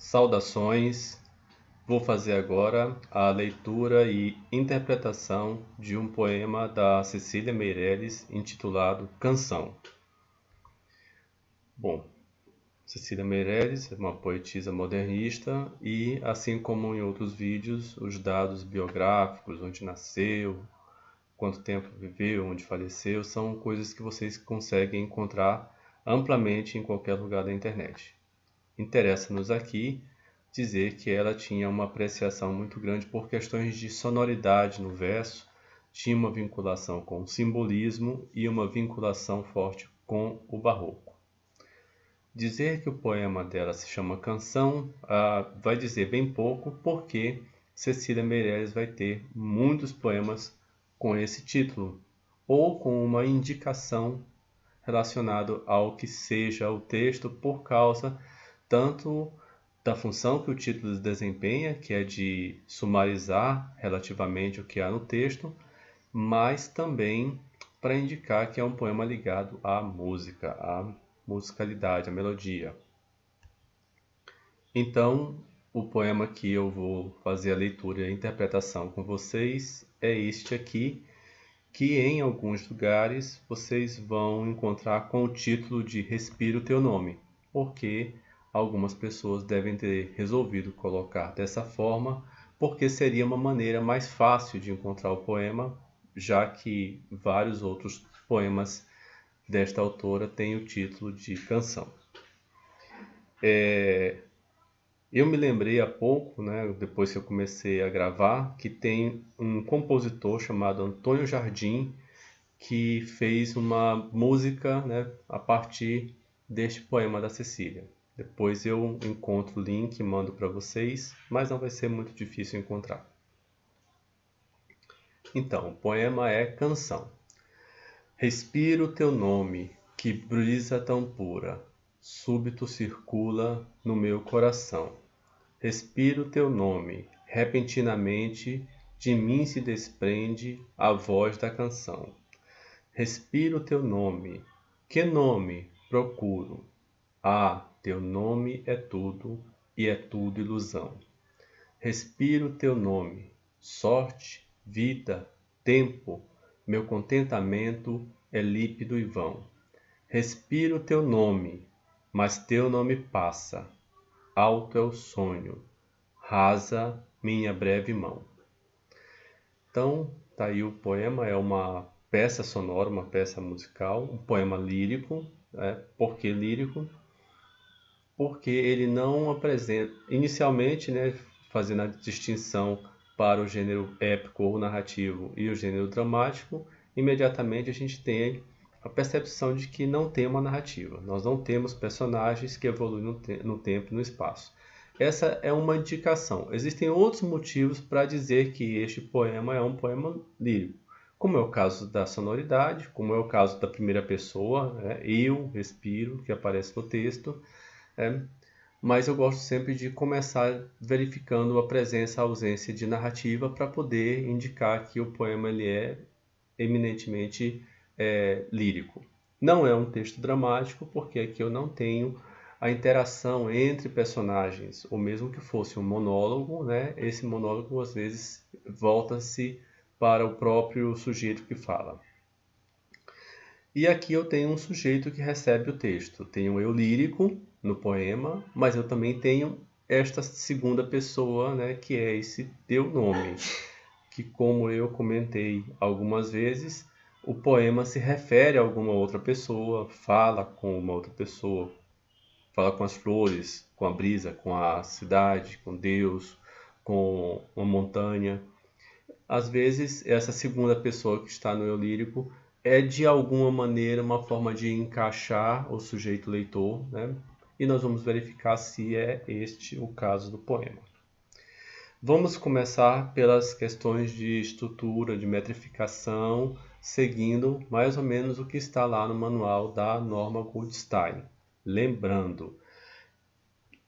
Saudações! Vou fazer agora a leitura e interpretação de um poema da Cecília Meirelles intitulado Canção. Bom, Cecília Meirelles é uma poetisa modernista e, assim como em outros vídeos, os dados biográficos, onde nasceu, quanto tempo viveu, onde faleceu, são coisas que vocês conseguem encontrar amplamente em qualquer lugar da internet. Interessa-nos aqui dizer que ela tinha uma apreciação muito grande por questões de sonoridade no verso, tinha uma vinculação com o simbolismo e uma vinculação forte com o barroco. Dizer que o poema dela se chama Canção vai dizer bem pouco, porque Cecília Meirelles vai ter muitos poemas com esse título, ou com uma indicação relacionada ao que seja o texto, por causa tanto da função que o título desempenha, que é de sumarizar relativamente o que há no texto, mas também para indicar que é um poema ligado à música, à musicalidade, à melodia. Então, o poema que eu vou fazer a leitura e a interpretação com vocês é este aqui, que em alguns lugares vocês vão encontrar com o título de Respira o Teu Nome, porque algumas pessoas devem ter resolvido colocar dessa forma, porque seria uma maneira mais fácil de encontrar o poema, já que vários outros poemas desta autora têm o título de canção. Eu me lembrei há pouco, depois que eu comecei a gravar, que tem um compositor chamado Antônio Jardim, que fez uma música, a partir deste poema da Cecília. Depois eu encontro o link e mando para vocês, mas não vai ser muito difícil encontrar. Então, o poema é Canção. Respiro teu nome, que brisa tão pura, súbito circula no meu coração. Respiro teu nome, repentinamente de mim se desprende a voz da canção. Respiro teu nome, que nome procuro? Ah, teu nome é tudo e é tudo ilusão. Respiro teu nome, sorte, vida, tempo, meu contentamento é lípido e vão. Respiro teu nome, mas teu nome passa, alto é o sonho, rasa minha breve mão. Então, tá aí o poema, é uma peça sonora, uma peça musical, um poema lírico. Por que lírico? Porque ele não apresenta, inicialmente, fazendo a distinção para o gênero épico ou narrativo e o gênero dramático, imediatamente a gente tem a percepção de que não tem uma narrativa. Nós não temos personagens que evoluem no tempo e no espaço. Essa é uma indicação. Existem outros motivos para dizer que este poema é um poema lírico, como é o caso da sonoridade, como é o caso da primeira pessoa, eu respiro, que aparece no texto. Mas eu gosto sempre de começar verificando a presença, a ausência de narrativa para poder indicar que o poema ele é eminentemente lírico. Não é um texto dramático, porque aqui eu não tenho a interação entre personagens, ou mesmo que fosse um monólogo, esse monólogo às vezes volta-se para o próprio sujeito que fala. E aqui eu tenho um sujeito que recebe o texto. Tenho eu lírico no poema, mas eu também tenho esta segunda pessoa, que é esse teu nome, que, como eu comentei algumas vezes, o poema se refere a alguma outra pessoa, fala com uma outra pessoa, fala com as flores, com a brisa, com a cidade, com Deus, com uma montanha. Às vezes, essa segunda pessoa que está no eu lírico é, de alguma maneira, uma forma de encaixar o sujeito leitor, e nós vamos verificar se é este o caso do poema. Vamos começar pelas questões de estrutura, de metrificação, seguindo mais ou menos o que está lá no manual da Norma Goldstein. Lembrando,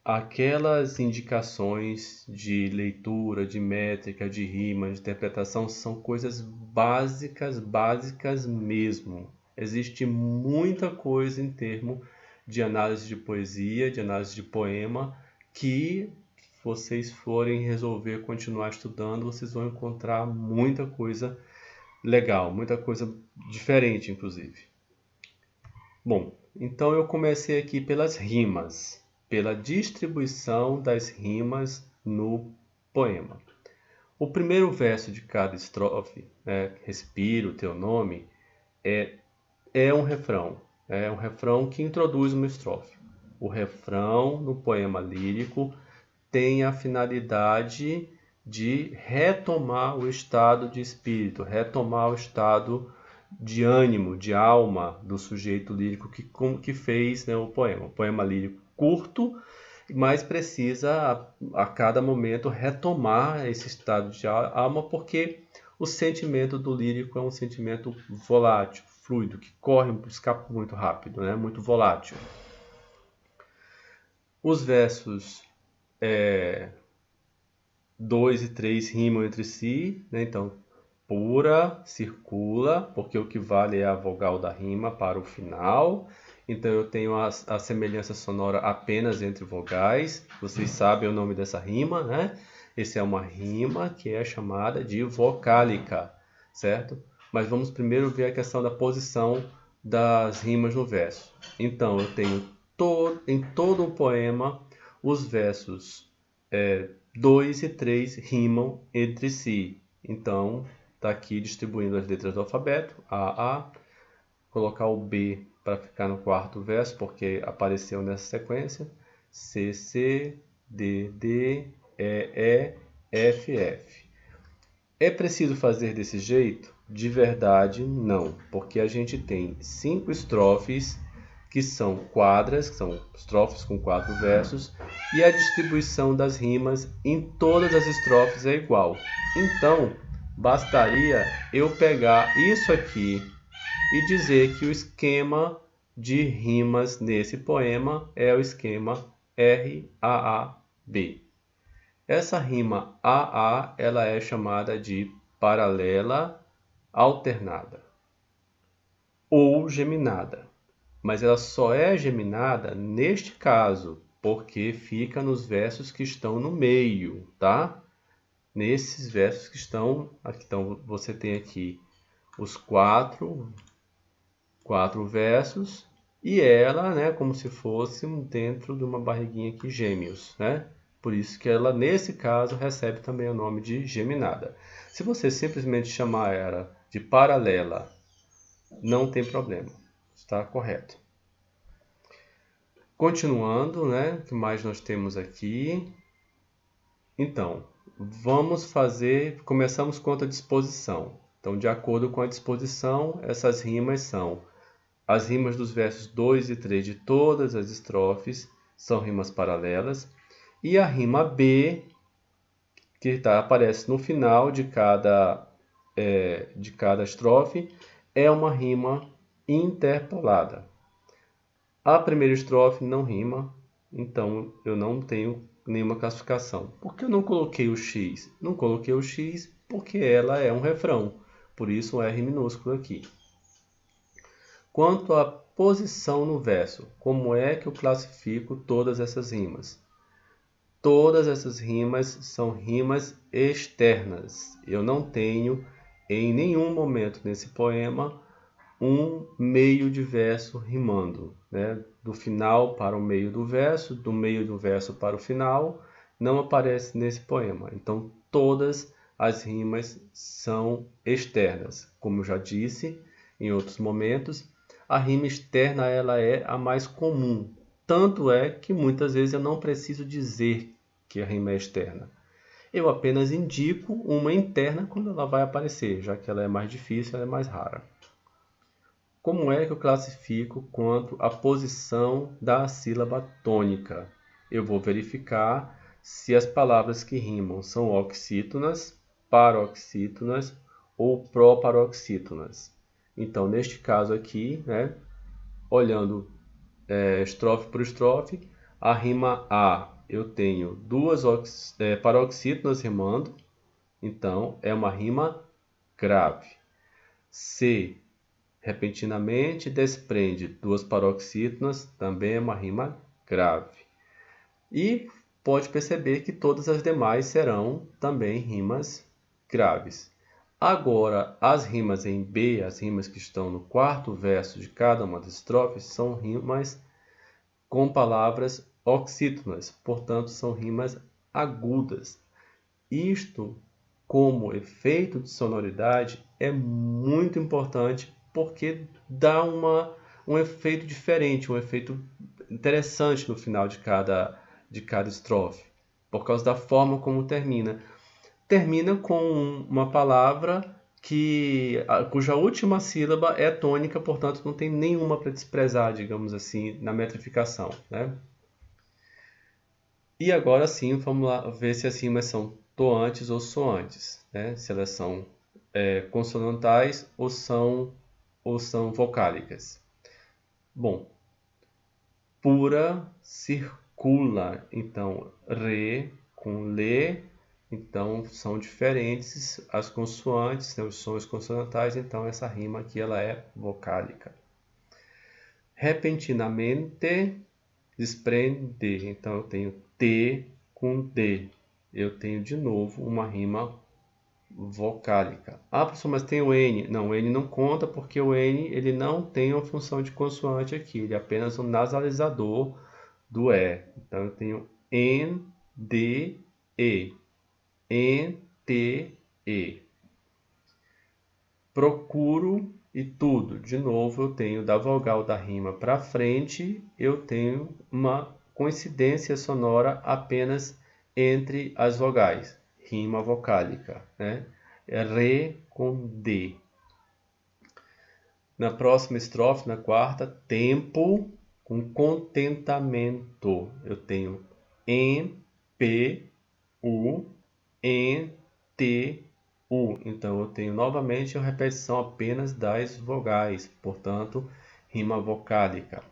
aquelas indicações de leitura, de métrica, de rima, de interpretação são coisas básicas mesmo. Existe muita coisa em termos de análise de poesia, de análise de poema, que vocês forem resolver continuar estudando, vocês vão encontrar muita coisa legal, muita coisa diferente, inclusive. Bom, então eu comecei aqui pelas rimas, pela distribuição das rimas no poema. O primeiro verso de cada estrofe, respira o teu nome, é um refrão. É um refrão que introduz uma estrofe. O refrão no poema lírico tem a finalidade de retomar o estado de espírito, retomar o estado de ânimo, de alma do sujeito lírico que fez, né, o poema. O poema lírico curto, mas precisa a cada momento retomar esse estado de alma, porque o sentimento do lírico é um sentimento volátil, fluido, que corre, escapa muito rápido, né? Muito volátil. Os versos 2 e 3 rimam entre si, né? Então, pura, circula, porque o que vale é a vogal da rima para o final. Então eu tenho a semelhança sonora apenas entre vogais. Vocês sabem o nome dessa rima, né? Essa é uma rima que é chamada de vocálica, certo? Mas vamos primeiro ver a questão da posição das rimas no verso. Então eu tenho em todo o poema os versos 2 e 3 rimam entre si. Então está aqui distribuindo as letras do alfabeto, A, colocar o B para ficar no quarto verso, porque apareceu nessa sequência, C, D, E, F. É preciso fazer desse jeito? De verdade, não, porque a gente tem 5 estrofes que são quadras, que são estrofes com 4 versos, e a distribuição das rimas em todas as estrofes é igual. Então, bastaria eu pegar isso aqui e dizer que o esquema de rimas nesse poema é o esquema R-A-A-B. Essa rima AA ela é chamada de paralela alternada ou geminada, mas ela só é geminada neste caso, porque fica nos versos que estão no meio, tá? Nesses versos que estão aqui, então você tem aqui os quatro versos e ela, né, como se fosse dentro de uma barriguinha aqui, gêmeos, né? Por isso que ela, nesse caso, recebe também o nome de geminada. Se você simplesmente chamar ela de paralela, não tem problema, está correto. Continuando, né, o que mais nós temos aqui? Então, começamos com a disposição. Então, de acordo com a disposição, essas rimas são as rimas dos versos 2 e 3 de todas as estrofes, são rimas paralelas, e a rima B, que aparece no final de cada estrofe, é uma rima interpolada. A primeira estrofe não rima, então eu não tenho nenhuma classificação. Por que eu não coloquei o X? Não coloquei o X porque ela é um refrão, por isso um R minúsculo aqui. Quanto à posição no verso, como é que eu classifico todas essas rimas? Todas essas rimas são rimas externas. Eu não tenho em nenhum momento nesse poema um meio de verso rimando, né? Do final para o meio do meio do verso para o final, não aparece nesse poema. Então, todas as rimas são externas. Como eu já disse em outros momentos, a rima externa ela é a mais comum. Tanto é que muitas vezes eu não preciso dizer que a rima é externa. Eu apenas indico uma interna quando ela vai aparecer, já que ela é mais difícil, ela é mais rara. Como é que eu classifico quanto à posição da sílaba tônica? Eu vou verificar se as palavras que rimam são oxítonas, paroxítonas ou proparoxítonas. Então, neste caso aqui, né, olhando estrofe por estrofe, a rima A, eu tenho duas paroxítonas rimando, então é uma rima grave. C, repentinamente desprende duas paroxítonas, também é uma rima grave. E pode perceber que todas as demais serão também rimas graves. Agora, as rimas em B, as rimas que estão no quarto verso de cada uma das estrofes, são rimas com palavras oxítonas, portanto, são rimas agudas. Isto, como efeito de sonoridade, é muito importante porque dá um efeito diferente, um efeito interessante no final de cada estrofe, por causa da forma como termina. Termina com uma palavra cuja última sílaba é tônica, portanto não tem nenhuma para desprezar, digamos assim, na metrificação, né? E agora sim, vamos lá ver se as rimas são toantes ou soantes, né? Se elas são consonantais ou são vocálicas. Bom, pura circula, então re com lê, então são diferentes as consoantes, né, os sons consonantais, então essa rima aqui ela é vocálica. Repentinamente desprende, então eu tenho T com D. Eu tenho de novo uma rima vocálica. Ah, professor, mas tem o N. Não, o N não conta porque o N ele não tem uma função de consoante aqui. Ele é apenas um nasalizador do E. Então eu tenho N, D, E. N, T, E. Procuro e tudo. De novo, eu tenho da vogal da rima para frente, eu tenho uma coincidência sonora apenas entre as vogais. Rima vocálica, né? É Re com D. Na próxima estrofe, na quarta, tempo com contentamento. Eu tenho N, P, U, N, T, U. Então, eu tenho novamente a repetição apenas das vogais, portanto, rima vocálica.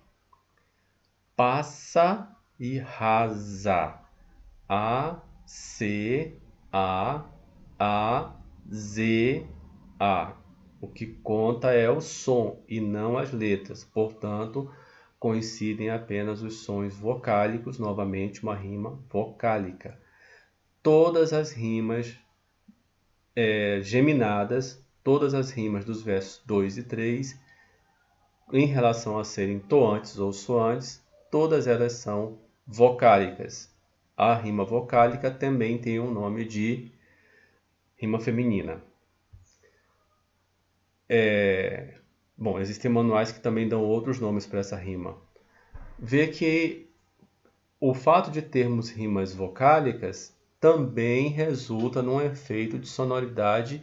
Passa e rasa. A, C, A, Z, A. O que conta é o som e não as letras, portanto, coincidem apenas os sons vocálicos, novamente uma rima vocálica. Todas as rimas geminadas, todas as rimas dos versos 2 e 3, em relação a serem toantes ou soantes, todas elas são vocálicas. A rima vocálica também tem o nome de rima feminina. Bom, existem manuais que também dão outros nomes para essa rima. Vê que o fato de termos rimas vocálicas também resulta num efeito de sonoridade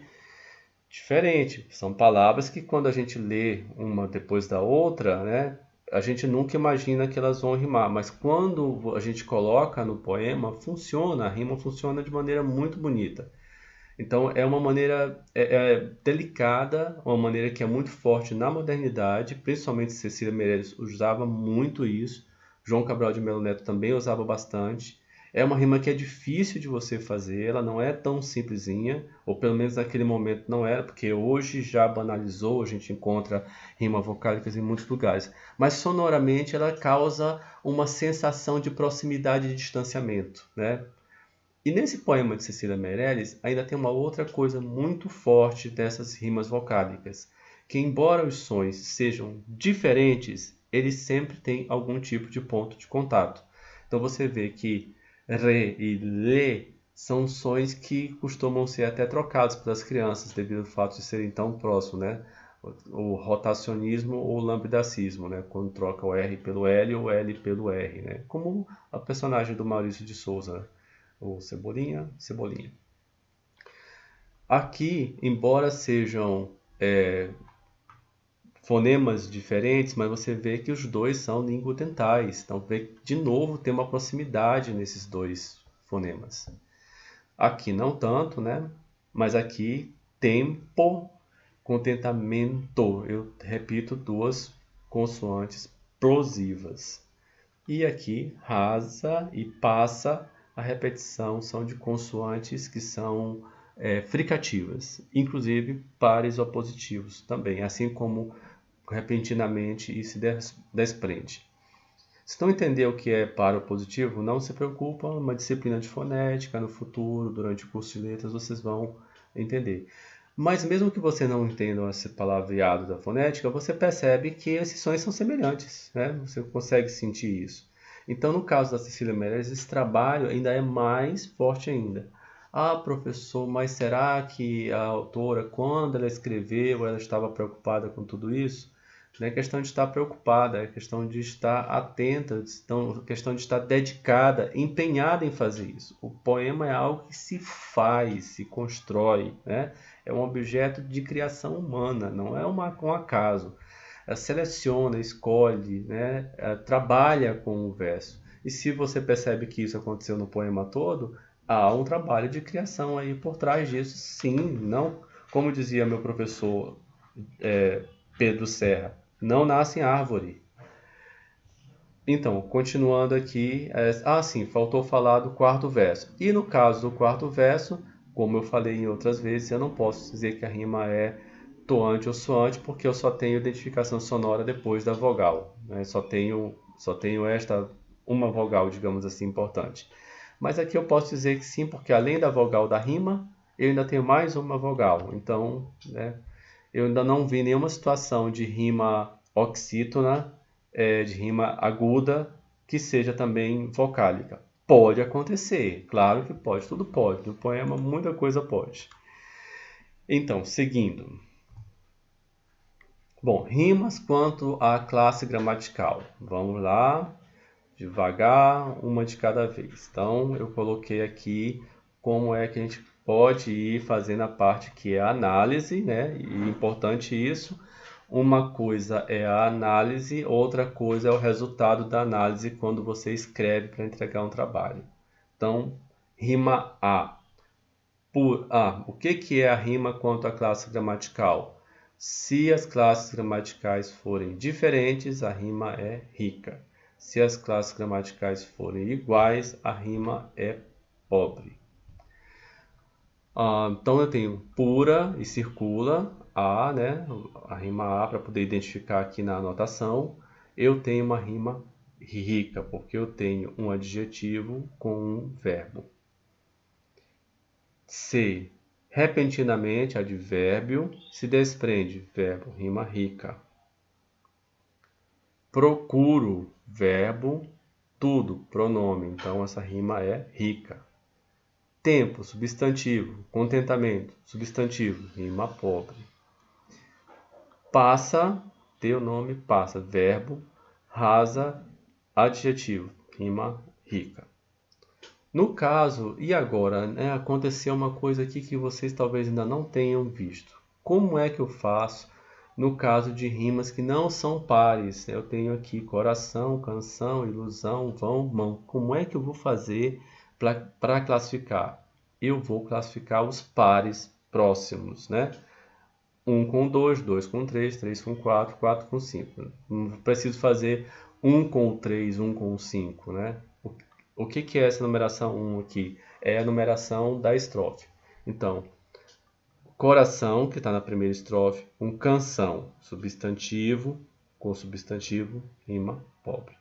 diferente. São palavras que quando a gente lê uma depois da outra, né, a gente nunca imagina que elas vão rimar, mas quando a gente coloca no poema, funciona, a rima funciona de maneira muito bonita. Então é uma maneira delicada, uma maneira que é muito forte na modernidade, principalmente Cecília Meirelles usava muito isso, João Cabral de Melo Neto também usava bastante. É uma rima que é difícil de você fazer, ela não é tão simplesinha, ou pelo menos naquele momento não era, porque hoje já banalizou, a gente encontra rimas vocálicas em muitos lugares. Mas sonoramente ela causa uma sensação de proximidade e distanciamento, né? E nesse poema de Cecília Meirelles ainda tem uma outra coisa muito forte dessas rimas vocálicas, que embora os sons sejam diferentes, eles sempre têm algum tipo de ponto de contato. Então você vê que re e lê são sons que costumam ser até trocados pelas crianças devido ao fato de serem tão próximos, né? O rotacionismo ou o lambidacismo, né? Quando troca o R pelo L ou o L pelo R, né? Como a personagem do Maurício de Souza, né? O Cebolinha, Cebolinha. Aqui, embora sejam fonemas diferentes, mas você vê que os dois são lingodentais. Então, de novo, tem uma proximidade nesses dois fonemas. Aqui não tanto, né? Mas aqui, tempo, contentamento. Eu repito duas consoantes plosivas. E aqui, rasa e passa, a repetição são de consoantes que são fricativas, inclusive pares opositivos também, assim como repentinamente e se desprende. Se não entender o que é par ou positivo, não se preocupa, uma disciplina de fonética no futuro, durante o curso de letras, vocês vão entender. Mas mesmo que você não entenda esse palavreado da fonética, você percebe que esses sons são semelhantes, né? Você consegue sentir isso. Então, no caso da Cecília Meirelles, esse trabalho ainda é mais forte ainda. Ah, professor, mas será que a autora, quando ela escreveu, ela estava preocupada com tudo isso? Não é questão de estar preocupada, é questão de estar atenta, é questão de estar dedicada, empenhada em fazer isso. O poema é algo que se faz, se constrói, né? É um objeto de criação humana, não é um acaso. Ela seleciona, escolhe, né? Trabalha com o verso. E se você percebe que isso aconteceu no poema todo, há um trabalho de criação aí por trás disso, sim. Não, como dizia meu professor Pedro Serra, não nasce em árvore. Então, continuando aqui, sim, faltou falar do quarto verso. E no caso do quarto verso, como eu falei em outras vezes, eu não posso dizer que a rima é toante ou soante, porque eu só tenho identificação sonora depois da vogal, né? Só tenho esta uma vogal, digamos assim, importante. Mas aqui eu posso dizer que sim, porque além da vogal da rima, eu ainda tenho mais uma vogal. Então, né, eu ainda não vi nenhuma situação de rima oxítona, de rima aguda, que seja também vocálica. Pode acontecer, claro que pode, tudo pode. No poema, muita coisa pode. Então, seguindo. Bom, rimas quanto à classe gramatical. Vamos lá, devagar, uma de cada vez. Então, eu coloquei aqui como é que a gente pode ir fazendo a parte que é a análise, né? E importante isso. Uma coisa é a análise, outra coisa é o resultado da análise quando você escreve para entregar um trabalho. Então, rima A. O que é a rima quanto à classe gramatical? Se as classes gramaticais forem diferentes, a rima é rica. Se as classes gramaticais forem iguais, a rima é pobre. Então eu tenho pura e circula, A, né? A rima A para poder identificar aqui na anotação. Eu tenho uma rima rica, porque eu tenho um adjetivo com um verbo. C. Repentinamente, advérbio, se desprende, verbo, rima rica. Procuro, verbo, tudo, pronome, então essa rima é rica. Tempo, substantivo, contentamento, substantivo, rima pobre. Passa, teu nome, passa, verbo, rasa, adjetivo, rima rica. No caso, e agora, né, aconteceu uma coisa aqui que vocês talvez ainda não tenham visto. Como é que eu faço no caso de rimas que não são pares? Eu tenho aqui coração, canção, ilusão, vão, mão. Como é que eu vou fazer para classificar? Eu vou classificar os pares próximos, né? 1 com 2, 2 com 3, 3 com 4, 4 com 5. Não preciso fazer 1 com 3, 1 com 5, né? O que é essa numeração 1 aqui? É a numeração da estrofe. Então, coração, que está na primeira estrofe, um canção, substantivo, com substantivo, rima pobre.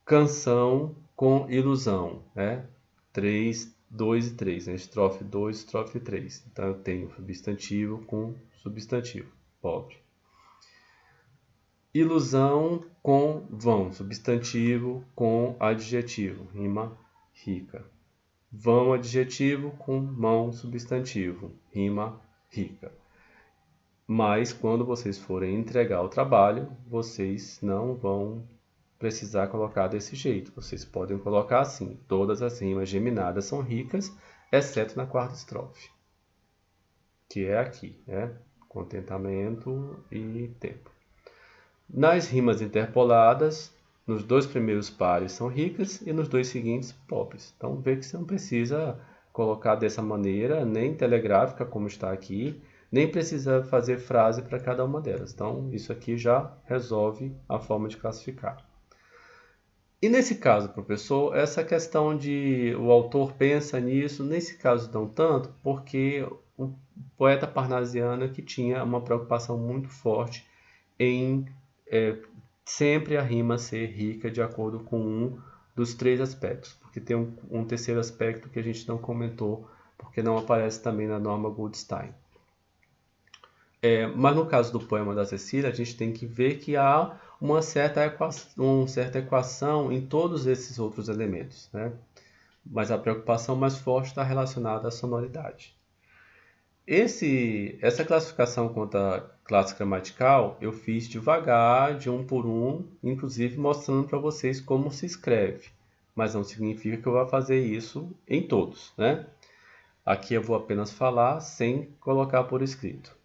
Canção com ilusão, né? 3, 2 e 3, né? Estrofe 2, estrofe 3. Então, eu tenho substantivo com substantivo, pobre. Ilusão com vão, substantivo com adjetivo, rima rica. Vão, adjetivo com mão, substantivo, rima rica. Mas quando vocês forem entregar o trabalho, vocês não vão precisar colocar desse jeito. Vocês podem colocar assim: todas as rimas geminadas são ricas, exceto na quarta estrofe, que é aqui, né? Contentamento e tempo. Nas rimas interpoladas, nos dois primeiros pares são ricas e nos dois seguintes pobres. Então vê que você não precisa colocar dessa maneira, nem telegráfica como está aqui, nem precisa fazer frase para cada uma delas. Então isso aqui já resolve a forma de classificar. E nesse caso, professor, essa questão de o autor pensa nisso, nesse caso não tanto, porque o poeta parnasiano que tinha uma preocupação muito forte em sempre a rima ser rica de acordo com um dos 3 aspectos, porque tem um terceiro aspecto que a gente não comentou, porque não aparece também na norma Goldstein. Mas no caso do poema da Cecília, a gente tem que ver que há uma certa equação em todos esses outros elementos, né? Mas a preocupação mais forte está relacionada à sonoridade. Essa classificação quanto à classe gramatical eu fiz devagar, de um por um, inclusive mostrando para vocês como se escreve. Mas não significa que eu vá fazer isso em todos, né? Aqui eu vou apenas falar sem colocar por escrito.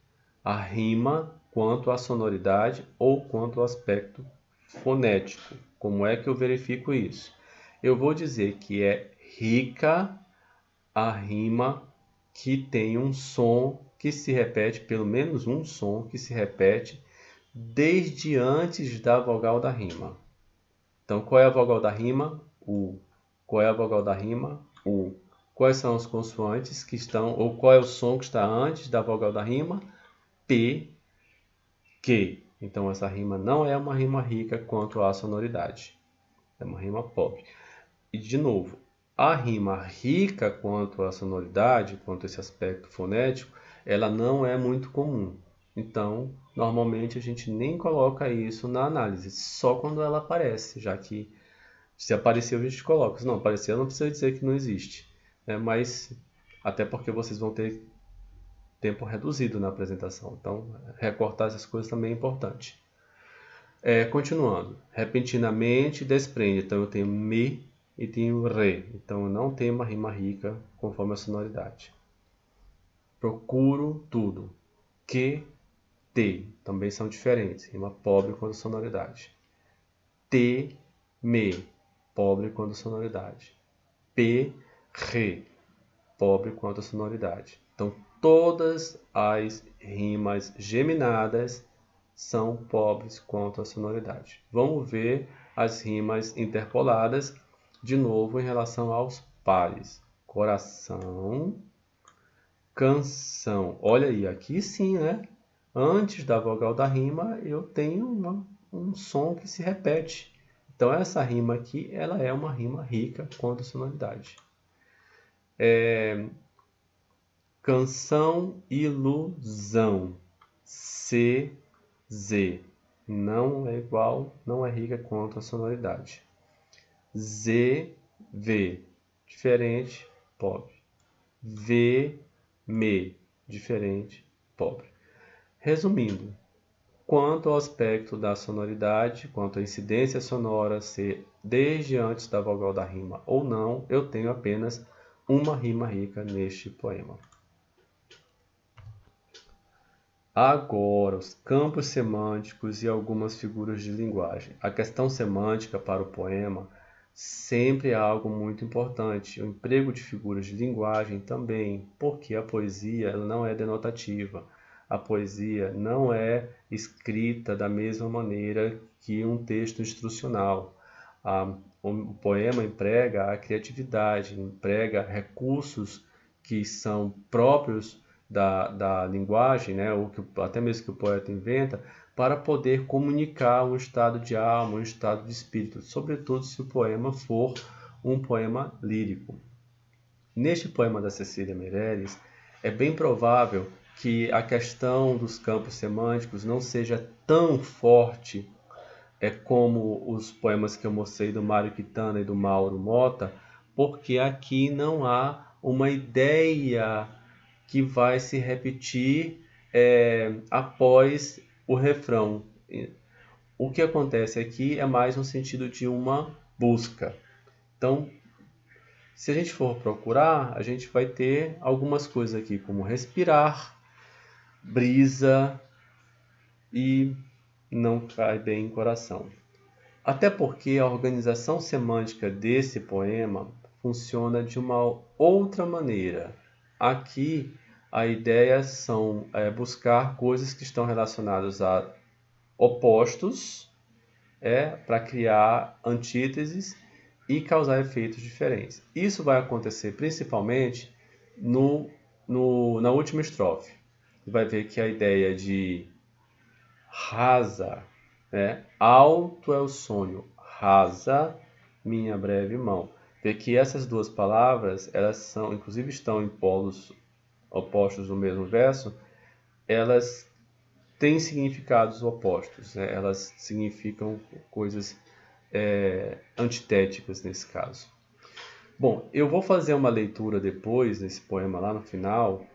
A rima quanto à sonoridade ou quanto ao aspecto fonético. Como é que eu verifico isso? Eu vou dizer que é rica a rima que tem um som que se repete, pelo menos um som que se repete desde antes da vogal da rima. Então, qual é a vogal da rima? U. Qual é a vogal da rima? U. Quais são as consoantes que estão, ou qual é o som que está antes da vogal da rima? P, Q. Então, essa rima não é uma rima rica quanto à sonoridade. É uma rima pobre. E, de novo, a rima rica quanto à sonoridade, quanto a esse aspecto fonético, ela não é muito comum. Então, normalmente a gente nem coloca isso na análise, só quando ela aparece, já que se apareceu a gente coloca. Se não apareceu, não precisa dizer que não existe. Mas, até porque vocês vão ter tempo reduzido na apresentação. Então, recortar essas coisas também é importante. Continuando. Repentinamente desprende. Então, eu tenho me e tenho re. Então, eu não tenho uma rima rica conforme a sonoridade. Procuro tudo. Que, te. Também são diferentes. Rima pobre quanto a sonoridade. Te, me. Pobre quanto a sonoridade. P, re. Pobre quanto a sonoridade. Então, todas as rimas geminadas são pobres quanto à sonoridade. Vamos ver as rimas interpoladas de novo em relação aos pares. Coração, canção. Olha aí, aqui sim, né? Antes da vogal da rima, eu tenho um som que se repete. Então, essa rima aqui, ela é uma rima rica quanto à sonoridade. Canção, ilusão. C, Z. Não é igual, não é rica quanto a sonoridade. Z, V. Diferente, pobre. V, me. Diferente, pobre. Resumindo, quanto ao aspecto da sonoridade, quanto à incidência sonora ser desde antes da vogal da rima ou não, eu tenho apenas uma rima rica neste poema. Agora, os campos semânticos e algumas figuras de linguagem. A questão semântica para o poema sempre é algo muito importante. O emprego de figuras de linguagem também, porque a poesia ela não é denotativa. A poesia não é escrita da mesma maneira que um texto instrucional. O poema emprega a criatividade, emprega recursos que são próprios da linguagem, né, ou que, até mesmo que o poeta inventa, para poder comunicar um estado de alma, um estado de espírito, sobretudo se o poema for um poema lírico. Neste poema da Cecília Meirelles, é bem provável que a questão dos campos semânticos não seja tão forte como os poemas que eu mostrei do Mário Quintana e do Mauro Mota, porque aqui não há uma ideia que vai se repetir após o refrão. O que acontece aqui é mais no sentido de uma busca. Então, se a gente for procurar, a gente vai ter algumas coisas aqui, como respirar, brisa e não cai bem em coração. Até porque a organização semântica desse poema funciona de uma outra maneira. Aqui, a ideia são buscar coisas que estão relacionadas a opostos, para criar antíteses e causar efeitos diferentes. Isso vai acontecer principalmente na última estrofe. Você vai ver que a ideia de rasa, né? Alto é o sonho, rasa minha breve mão. Vê que essas duas palavras, elas são, inclusive estão em polos opostos no mesmo verso, elas têm significados opostos, né? Elas significam coisas antitéticas nesse caso. Bom, eu vou fazer uma leitura depois desse poema lá no final,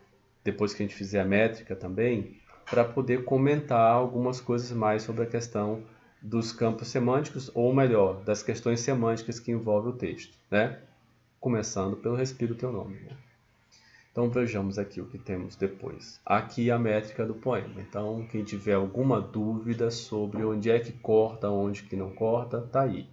depois que a gente fizer a métrica também, para poder comentar algumas coisas mais sobre a questão dos campos semânticos, ou melhor, das questões semânticas que envolvem o texto, né? Começando pelo Respiro Teu Nome. Né? Então vejamos aqui o que temos depois. Aqui a métrica do poema. Então quem tiver alguma dúvida sobre onde é que corta, onde que não corta, tá aí.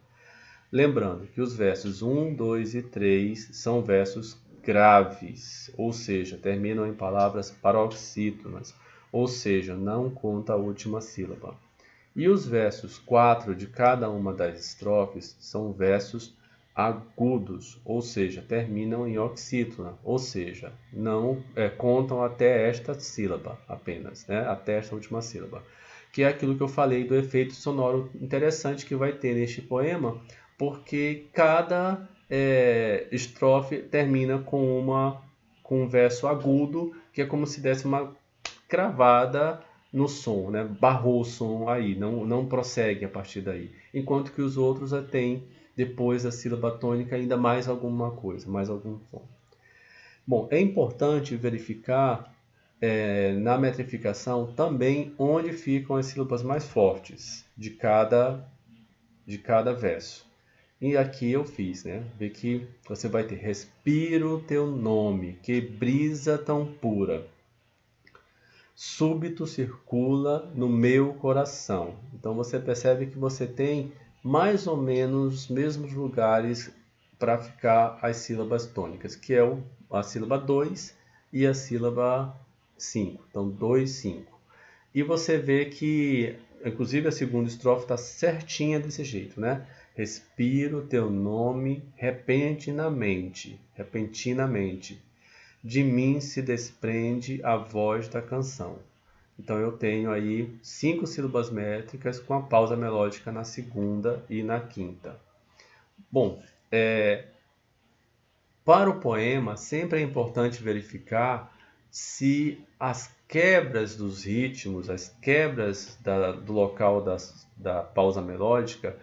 Lembrando que os versos 1, 2 e 3 são versos graves, ou seja, terminam em palavras paroxítonas, ou seja, não conta a última sílaba. E os versos 4 de cada uma das estrofes são versos agudos, ou seja, terminam em oxítona, ou seja, não contam até esta sílaba apenas, né? Até esta última sílaba. Que é aquilo que eu falei do efeito sonoro interessante que vai ter neste poema, porque cada estrofe termina com um verso agudo, que é como se desse uma cravada no som, né? Barrou o som aí, não prossegue a partir daí. Enquanto que os outros têm, depois da sílaba tônica, ainda mais alguma coisa, mais algum som. Bom, é importante verificar na metrificação também onde ficam as sílabas mais fortes de cada verso. E aqui eu fiz, né? Vê que você vai ter respiro teu nome, que brisa tão pura. Súbito circula no meu coração. Então você percebe que você tem mais ou menos os mesmos lugares para ficar as sílabas tônicas, que é a sílaba 2 e a sílaba 5. Então 2, 5. E você vê que, inclusive, a segunda estrofe está certinha desse jeito, né? Respiro teu nome repentinamente. De mim se desprende a voz da canção. Então eu tenho aí 5 sílabas métricas com a pausa melódica na segunda e na quinta. Bom, para o poema sempre é importante verificar se as quebras dos ritmos, as quebras do local da pausa melódica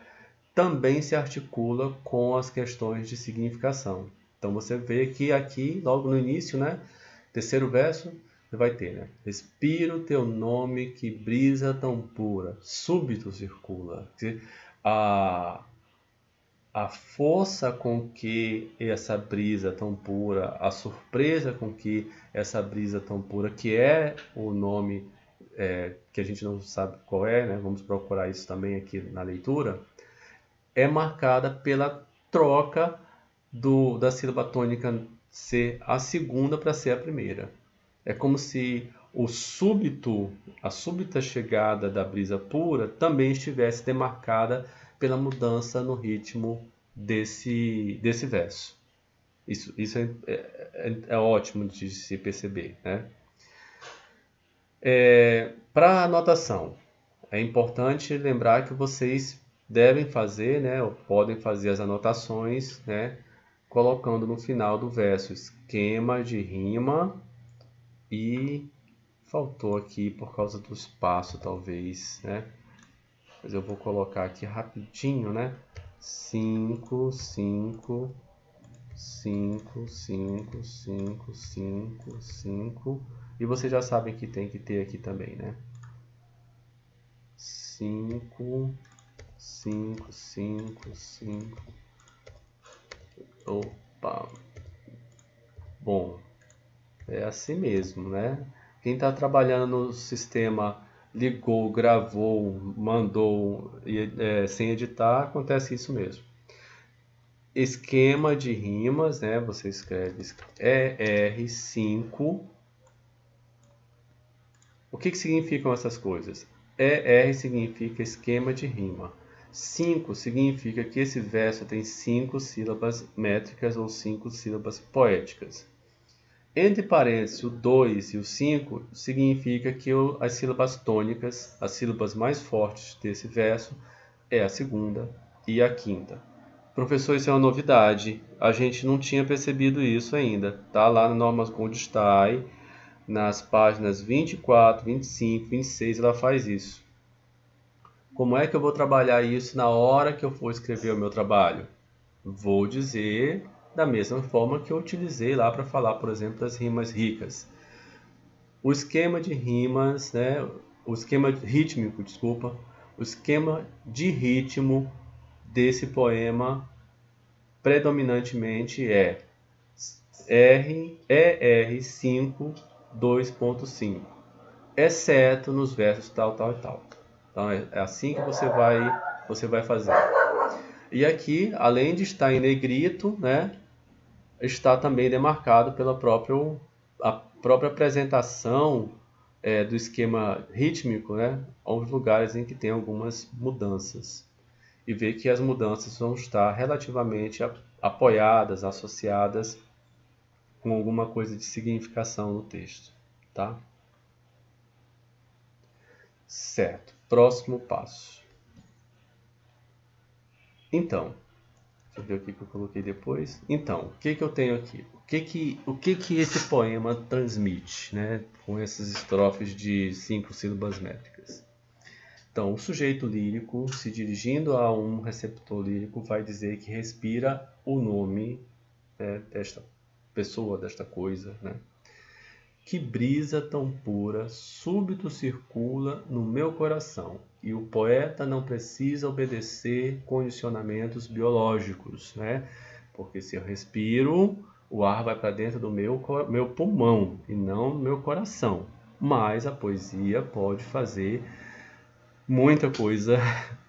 também se articula com as questões de significação. Então você vê que aqui, logo no início, né, terceiro verso, você vai ter, né? Respiro teu nome, que brisa tão pura, súbito circula. A força com que essa brisa tão pura, a surpresa com que essa brisa tão pura, que é o nome que a gente não sabe qual é, né? Vamos procurar isso também aqui na leitura, é marcada pela troca da sílaba tônica ser a segunda para ser a primeira. É como se a súbita chegada da brisa pura também estivesse demarcada pela mudança no ritmo desse verso. Isso é ótimo de se perceber, né? Para a anotação, é importante lembrar que vocês devem fazer, né, ou podem fazer as anotações, né, colocando no final do verso esquema de rima e faltou aqui por causa do espaço, talvez, né? Mas eu vou colocar aqui rapidinho, né? 5, 5, 5, 5, 5, 5, 5. E vocês já sabem que tem que ter aqui também, né? 5, 5, 5, 5. Opa! Bom, é assim mesmo, né? Quem está trabalhando no sistema ligou, gravou, mandou sem editar, acontece isso mesmo. Esquema de rimas, né? Você escreve ER5. O que significam essas coisas? ER significa esquema de rima. 5 significa que esse verso tem 5 sílabas métricas ou 5 sílabas poéticas. Entre parênteses, o 2 e o 5 significa que as sílabas tônicas, as sílabas mais fortes desse verso, é a segunda e a quinta. Professor, isso é uma novidade. A gente não tinha percebido isso ainda. Tá lá na Normas Goldstein, nas páginas 24, 25, 26, ela faz isso. Como é que eu vou trabalhar isso na hora que eu for escrever o meu trabalho? Vou dizer da mesma forma que eu utilizei lá para falar, por exemplo, das rimas ricas. O esquema de rimas, né? O esquema rítmico, desculpa, o esquema de ritmo desse poema predominantemente é ER5 2.5, exceto nos versos tal, tal e tal. Então é assim que você vai fazer. E aqui, além de estar em negrito, né, está também demarcado pela a própria apresentação do esquema rítmico, né, aos lugares em que tem algumas mudanças. E ver que as mudanças vão estar relativamente apoiadas, associadas com alguma coisa de significação no texto, tá? Certo. Próximo passo. Então, deixa eu ver o que eu coloquei depois. Então, o que eu tenho aqui? O que esse poema transmite, né, com essas estrofes de 5 sílabas métricas? Então, o sujeito lírico, se dirigindo a um receptor lírico, vai dizer que respira o nome, né, desta pessoa, desta coisa, né? Que brisa tão pura súbito circula no meu coração, e o poeta não precisa obedecer condicionamentos biológicos, né? Porque se eu respiro, o ar vai para dentro do meu pulmão e não no meu coração. Mas a poesia pode fazer muita coisa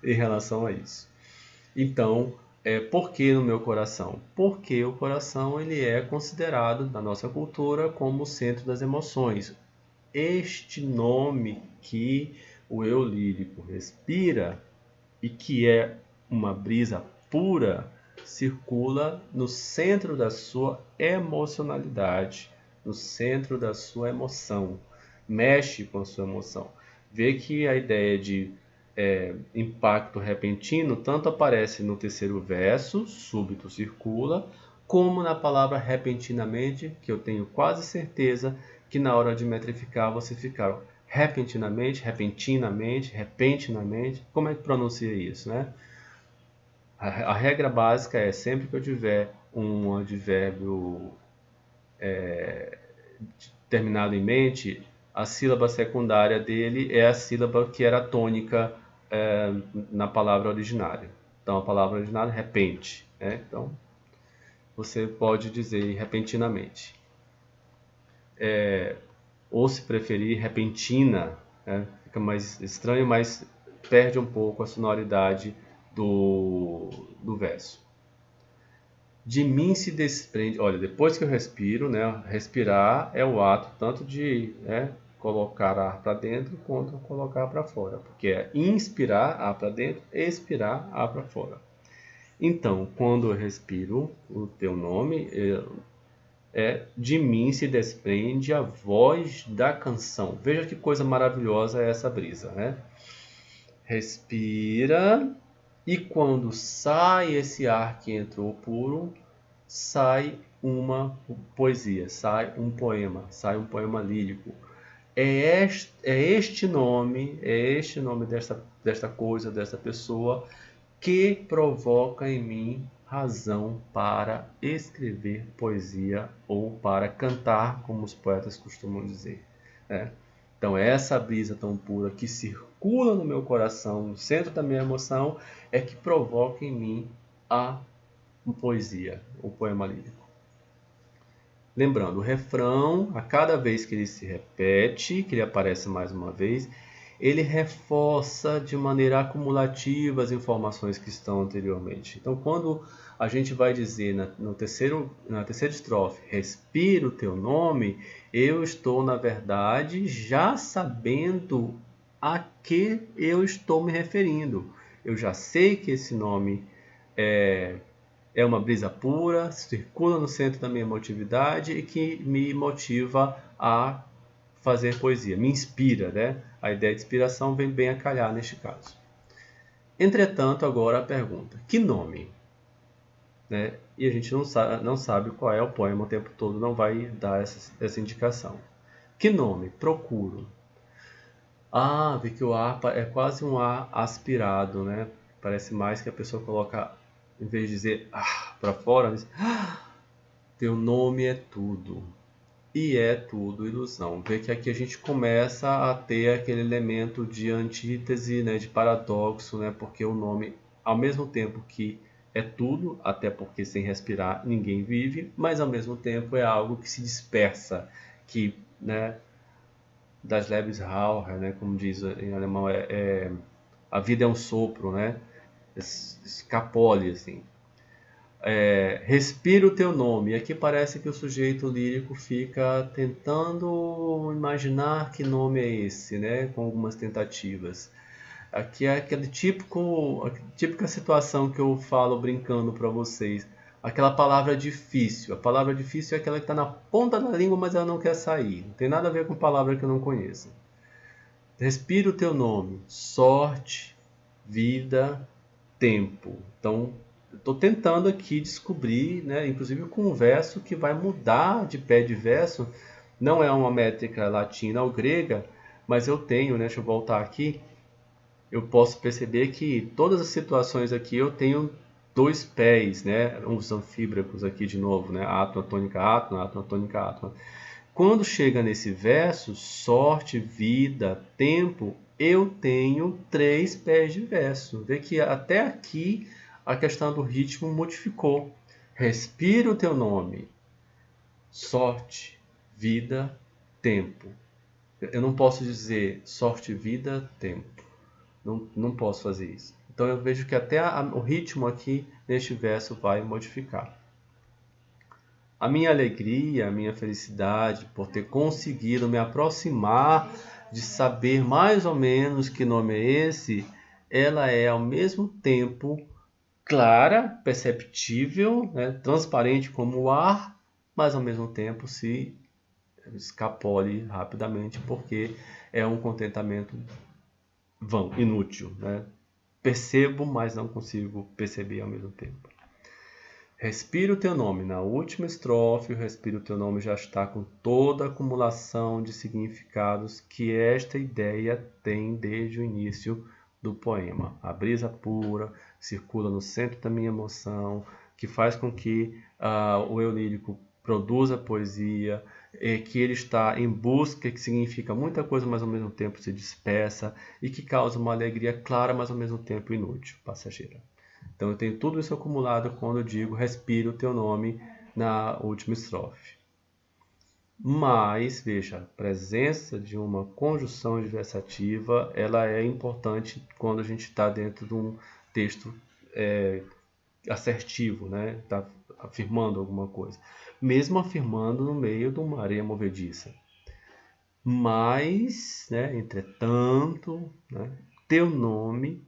em relação a isso. Então, por que no meu coração? Porque o coração ele é considerado na nossa cultura como o centro das emoções. Este nome que o eu lírico respira e que é uma brisa pura circula no centro da sua emocionalidade, no centro da sua emoção, mexe com a sua emoção. Vê que a ideia de impacto repentino tanto aparece no terceiro verso, súbito circula, como na palavra repentinamente, que eu tenho quase certeza que na hora de metrificar você fica repentinamente, repentinamente. Como é que pronuncia isso, né? A regra básica é sempre que eu tiver um advérbio terminado em mente, a sílaba secundária dele é a sílaba que era tônica na palavra originária. Então, a palavra originária é repente, né? Então, você pode dizer repentinamente. Ou, se preferir, repentina, né? Fica mais estranho, mas perde um pouco a sonoridade do verso. De mim se desprende. Olha, depois que eu respiro, né? Respirar é o ato tanto de colocar ar para dentro quanto colocar para fora, porque é inspirar ar para dentro, expirar ar para fora. Então, quando eu respiro o teu nome, de mim se desprende a voz da canção. Veja que coisa maravilhosa é essa brisa, né? Respira, e quando sai esse ar que entrou puro, sai uma poesia, sai um poema lírico. É este nome desta coisa, desta pessoa, que provoca em mim razão para escrever poesia ou para cantar, como os poetas costumam dizer, né? Então, essa brisa tão pura que circula no meu coração, no centro da minha emoção, é que provoca em mim a poesia, o poema lírico. Lembrando, o refrão, a cada vez que ele se repete, que ele aparece mais uma vez, ele reforça de maneira acumulativa as informações que estão anteriormente. Então, quando a gente vai dizer na terceira estrofe, respira o teu nome, eu estou, na verdade, já sabendo a que eu estou me referindo. Eu já sei que esse nome é uma brisa pura, circula no centro da minha emotividade e que me motiva a fazer poesia, me inspira, né? A ideia de inspiração vem bem a calhar neste caso. Entretanto, agora a pergunta, que nome? Né? E a gente não sabe qual é o poema o tempo todo, não vai dar essa indicação. Que nome? Procuro. Ah, vi que o ar é quase um ar aspirado, né? Parece mais que a pessoa coloca, em vez de dizer para fora, diz, teu nome é tudo. E é tudo ilusão. Vê que aqui a gente começa a ter aquele elemento de antítese, né, de paradoxo, né, porque o nome, ao mesmo tempo que é tudo, até porque sem respirar ninguém vive, mas ao mesmo tempo é algo que se dispersa, que, né, das Lebensraum, né, como diz em alemão, a vida é um sopro, né, escapole, assim. Respira o teu nome. E aqui parece que o sujeito lírico fica tentando imaginar que nome é esse, né? Com algumas tentativas. Aqui é aquele típica situação que eu falo brincando para vocês. Aquela palavra difícil. A palavra difícil é aquela que está na ponta da língua, mas ela não quer sair. Não tem nada a ver com palavra que eu não conheço. Respira o teu nome. Sorte, vida, tempo. Então, estou tentando aqui descobrir, né, inclusive com um verso que vai mudar de pé de verso. Não é uma métrica latina ou grega, mas eu tenho, né, deixa eu voltar aqui, eu posso perceber que todas as situações aqui eu tenho dois pés, né, os anfíbracos aqui de novo, né, átona, tônica, átona, tônica, átona. Quando chega nesse verso, sorte, vida, tempo, eu tenho 3 pés de verso. Vê que até aqui a questão do ritmo modificou. Respira o teu nome. Sorte, vida, tempo. Eu não posso dizer sorte, vida, tempo. Não posso fazer isso. Então eu vejo que até o ritmo aqui neste verso vai modificar. A minha alegria, a minha felicidade por ter conseguido me aproximar de saber mais ou menos que nome é esse, ela é ao mesmo tempo clara, perceptível, né, transparente como o ar, mas ao mesmo tempo se escapole rapidamente porque é um contentamento vão, inútil. Né? Percebo, mas não consigo perceber ao mesmo tempo. Respira o teu nome. Na última estrofe, o respira o teu nome já está com toda a acumulação de significados que esta ideia tem desde o início do poema. A brisa pura circula no centro da minha emoção, que faz com que o eu lírico produza poesia, que ele está em busca, que significa muita coisa, mas ao mesmo tempo se dispersa, e que causa uma alegria clara, mas ao mesmo tempo inútil, passageira. Então eu tenho tudo isso acumulado quando eu digo respira o teu nome na última estrofe. Mas, veja, a presença de uma conjunção adversativa, ela é importante quando a gente está dentro de um texto assertivo, né? Está afirmando alguma coisa. Mesmo afirmando no meio de uma areia movediça. Mas, né, entretanto, né, teu nome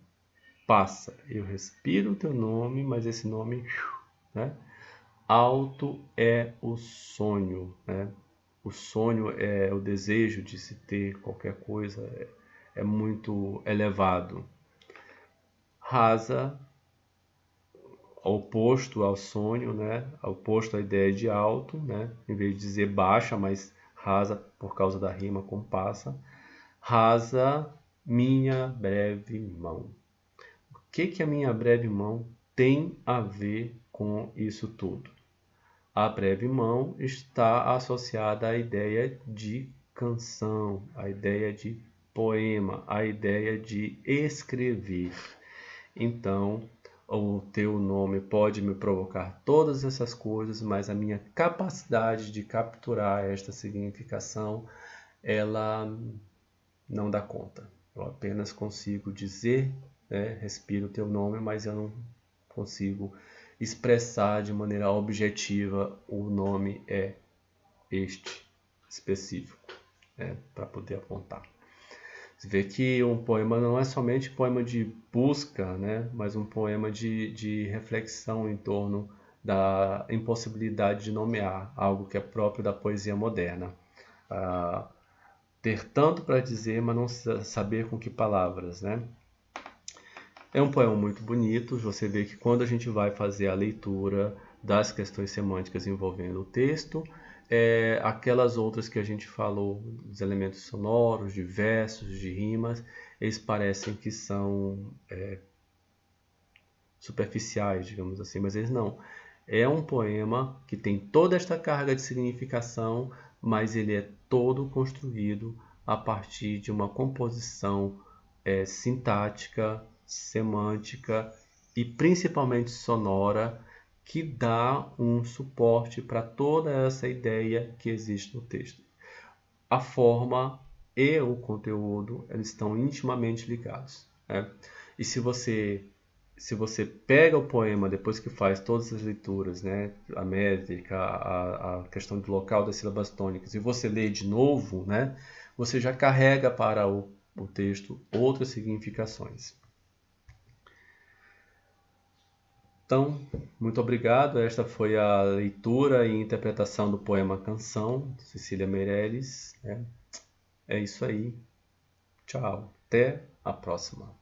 passa. Eu respiro o teu nome, mas esse nome, né? Alto é o sonho, né? O sonho é o desejo de se ter qualquer coisa, é muito elevado. Rasa, oposto ao sonho, né? Oposto à ideia de alto, né? Em vez de dizer baixa, mas rasa por causa da rima com passa. Rasa minha breve mão. O que a minha breve mão tem a ver com isso tudo? A breve mão está associada à ideia de canção, à ideia de poema, à ideia de escrever. Então, o teu nome pode me provocar todas essas coisas, mas a minha capacidade de capturar esta significação, ela não dá conta. Eu apenas consigo dizer, né, respiro o teu nome, mas eu não consigo expressar de maneira objetiva o nome é este específico, né, para poder apontar. Você vê que um poema não é somente um poema de busca, né, mas um poema de reflexão em torno da impossibilidade de nomear, algo que é próprio da poesia moderna. Ter tanto para dizer, mas não saber com que palavras, né? É um poema muito bonito, você vê que quando a gente vai fazer a leitura das questões semânticas envolvendo o texto, aquelas outras que a gente falou, dos elementos sonoros, de versos, de rimas, eles parecem que são superficiais, digamos assim, mas eles não. É um poema que tem toda esta carga de significação, mas ele é todo construído a partir de uma composição sintática, semântica e principalmente sonora, que dá um suporte para toda essa ideia que existe no texto. A forma e o conteúdo, eles estão intimamente ligados, né? E se você pega o poema depois que faz todas as leituras, né, a métrica, a questão do local das sílabas tônicas, e você lê de novo, né, você já carrega para o texto outras significações. Então, muito obrigado. Esta foi a leitura e interpretação do poema Canção, de Cecília Meirelles, né? É isso aí. Tchau. Até a próxima.